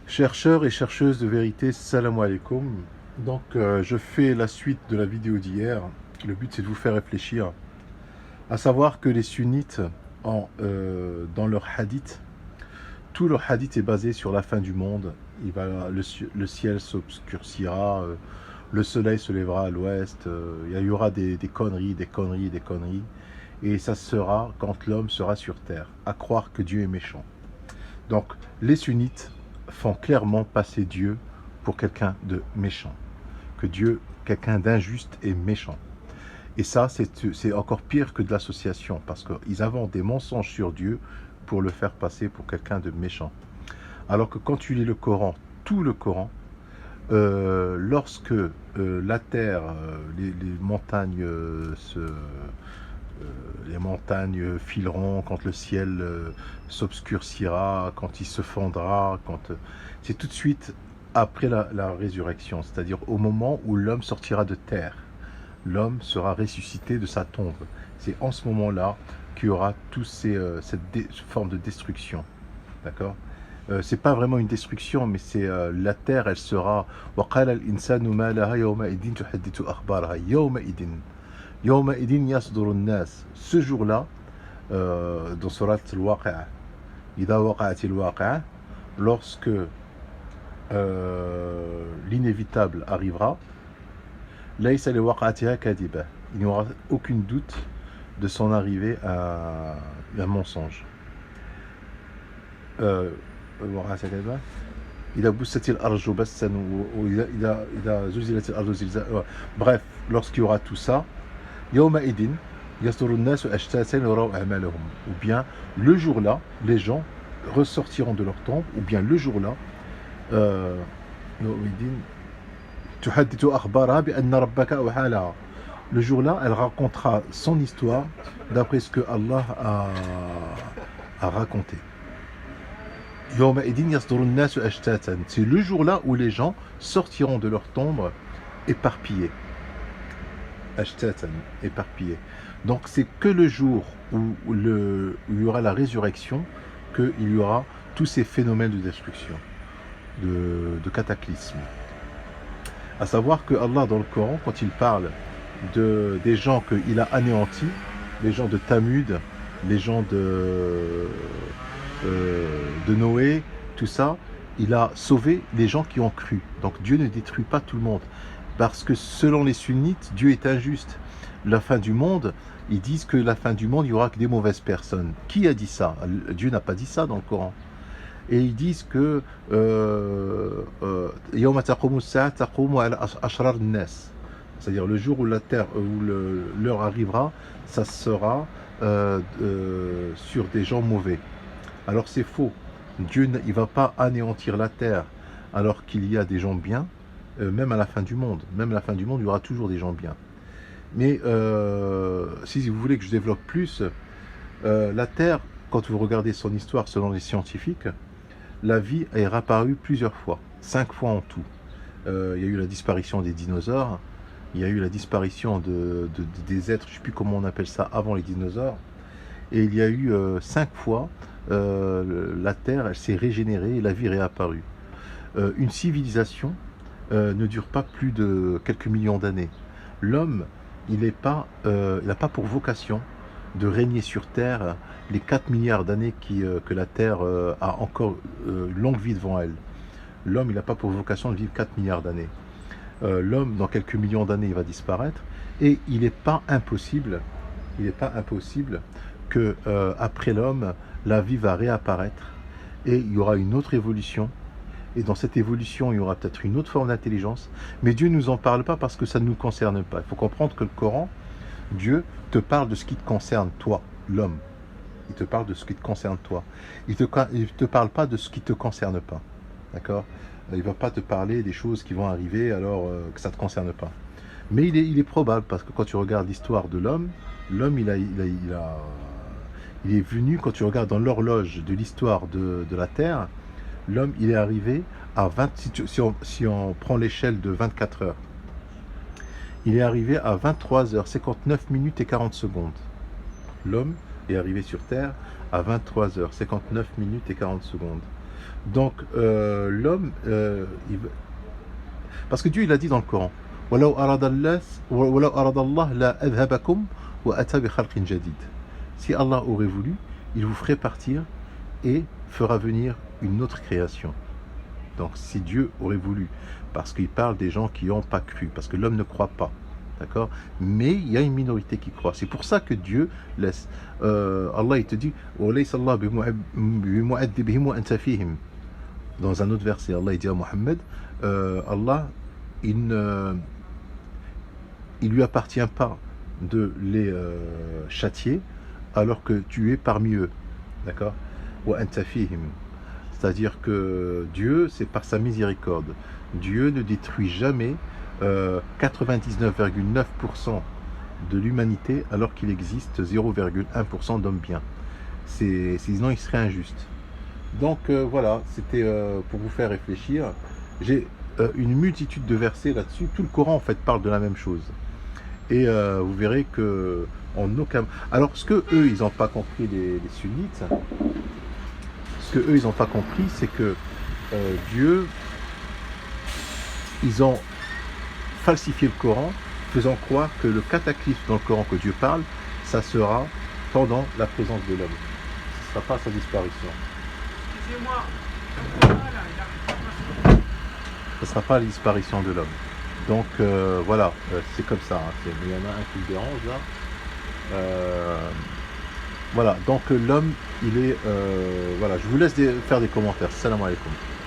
Chercheurs et chercheuses de vérité, salam alaikum. Donc, je fais la suite de la vidéo d'hier. Le but, c'est de vous faire réfléchir. À savoir que les sunnites, dans leur hadith, tout leur hadith est basé sur la fin du monde. Le ciel s'obscurcira, le soleil se lèvera à l'ouest, il y aura des conneries, des conneries, des conneries. Et ça sera quand l'homme sera sur terre, à croire que Dieu est méchant. Donc, les sunnites font clairement passer Dieu pour quelqu'un de méchant, que Dieu, quelqu'un d'injuste et méchant. Et ça, c'est encore pire que de l'association, parce qu'ils inventent des mensonges sur Dieu pour le faire passer pour quelqu'un de méchant. Alors que quand tu lis le Coran, tout le Coran, lorsque la terre, les montagnes les montagnes fileront, quand le ciel s'obscurcira, quand il se fondra, c'est tout de suite après la résurrection, c'est-à-dire au moment où l'homme sortira de terre. L'homme sera ressuscité de sa tombe. C'est en ce moment-là qu'il y aura cette forme de destruction. D'accord. C'est pas vraiment une destruction, mais c'est la terre, elle sera. وَقَالَ الْإِنسَانُ مَا لَهَا يَوْمَئِذٍ تُحَدِّثُ أَخْبَارَهَا يَوْمَئِذٍ يَوْمَئِذٍ يَصْدُرُ النَّاسِ. Ce jour-là, dans Surat Al-Waqi'a, إِذَا وَقَعَتِ الْوَاقِعَةُ, lorsque l'inévitable arrivera, لَيْسَ لِوَقَعَتِهَا كَاذِبَةٌ, il n'y aura aucun doute de son arrivée à un mensonge. إذا بست الأرض بسا إذا زلزلت الأرض زلزالها. Bref, lorsqu'il y aura tout ça, يومئذ يصدر الناس أشتاتا يروا أعمالهم. Ou bien le jour-là, les gens ressortiront de leur tombe, ou bien le jour-là, يومئذ تحدث أخبارها بأن ربك أوحى لها. Le jour-là, elle racontera son histoire d'après ce que Allah a raconté. C'est le jour-là où les gens sortiront de leur tombe éparpillés. Éparpillés. Donc c'est que le jour où il y aura la résurrection qu'il y aura tous ces phénomènes de destruction, de cataclysme. À savoir que Allah dans le Coran, quand il parle des gens qu'il a anéantis, les gens de Thamud, les gens de Noé, tout ça, il a sauvé les gens qui ont cru. Donc Dieu ne détruit pas tout le monde. Parce que selon les sunnites, Dieu est injuste. La fin du monde, ils disent que la fin du monde, il n'y aura que des mauvaises personnes. Qui a dit ça? Dieu n'a pas dit ça dans le Coran. Et ils disent que c'est-à-dire le jour où la terre, où l'heure arrivera, ça sera sur des gens mauvais. Alors c'est faux. Dieu il ne va pas anéantir la terre alors qu'il y a des gens bien, même à la fin du monde. Même à la fin du monde, il y aura toujours des gens bien. Mais si vous voulez que je développe plus, la terre, quand vous regardez son histoire selon les scientifiques, la vie est réapparue plusieurs fois, 5 fois en tout. Il y a eu la disparition des dinosaures, il y a eu la disparition des êtres, je ne sais plus comment on appelle ça, avant les dinosaures, et il y a eu 5 fois la Terre, elle s'est régénérée et la vie est réapparue. Une civilisation ne dure pas plus de quelques millions d'années. L'homme, il n'a pas pour vocation de régner sur Terre les 4 milliards d'années que la Terre a encore une longue vie devant elle. L'homme, il n'a pas pour vocation de vivre 4 milliards d'années. L'homme, dans quelques millions d'années, il va disparaître. Et il n'est pas impossible que après l'homme, la vie va réapparaître et il y aura une autre évolution. Et dans cette évolution, il y aura peut-être une autre forme d'intelligence. Mais Dieu ne nous en parle pas parce que ça ne nous concerne pas. Il faut comprendre que le Coran, Dieu te parle de ce qui te concerne, toi, l'homme. Il te parle de ce qui te concerne, toi. Il te parle pas de ce qui ne te concerne pas. D'accord? Il ne va pas te parler des choses qui vont arriver alors que ça ne te concerne pas. Mais il est probable, parce que quand tu regardes l'histoire de l'homme, l'homme, il est venu, quand tu regardes dans l'horloge de l'histoire de la Terre, l'homme, il est arrivé à 20, si on prend l'échelle de 24 heures, il est arrivé à 23h59 et 40 secondes. L'homme est arrivé sur Terre à 23h59 et 40 secondes. Donc l'homme, parce que Dieu il a dit dans le Coran, وَلَوْ أَرَدَ اللَّهُ لَأَذْهَبَكُمْ وَأَتَى بِخَلْقٍ جَدِيدٍ. Si Allah aurait voulu, il vous ferait partir et fera venir une autre création. Donc si Dieu aurait voulu, parce qu'il parle des gens qui n'ont pas cru, parce que l'homme ne croit pas, d'accord? Mais il y a une minorité qui croit. C'est pour ça que Dieu laisse. Allah il te dit, dans un autre verset, Allah il dit à Mohammed, Allah il lui appartient pas de les châtier alors que tu es parmi eux, d'accord? C'est-à-dire que Dieu, c'est par sa miséricorde. Dieu ne détruit jamais 99,9% de l'humanité alors qu'il existe 0,1% d'hommes bien. Sinon, il serait injuste. Donc voilà, c'était pour vous faire réfléchir. J'ai une multitude de versets là-dessus. Tout le Coran en fait parle de la même chose. Et vous verrez que en aucun. Alors ce que eux ils n'ont pas compris les sunnites, ce que eux ils n'ont pas compris, c'est que Dieu, ils ont falsifié le Coran, faisant croire que le cataclysme dans le Coran que Dieu parle, ça sera pendant la présence de l'homme. Ce ne sera pas sa disparition. Excusez-moi. Ce ne sera pas la disparition de l'homme. Donc voilà, c'est comme ça. Hein. Il y en a un qui me dérange là. Voilà, donc l'homme, il est... voilà, je vous laisse faire des commentaires. Salam alaikum.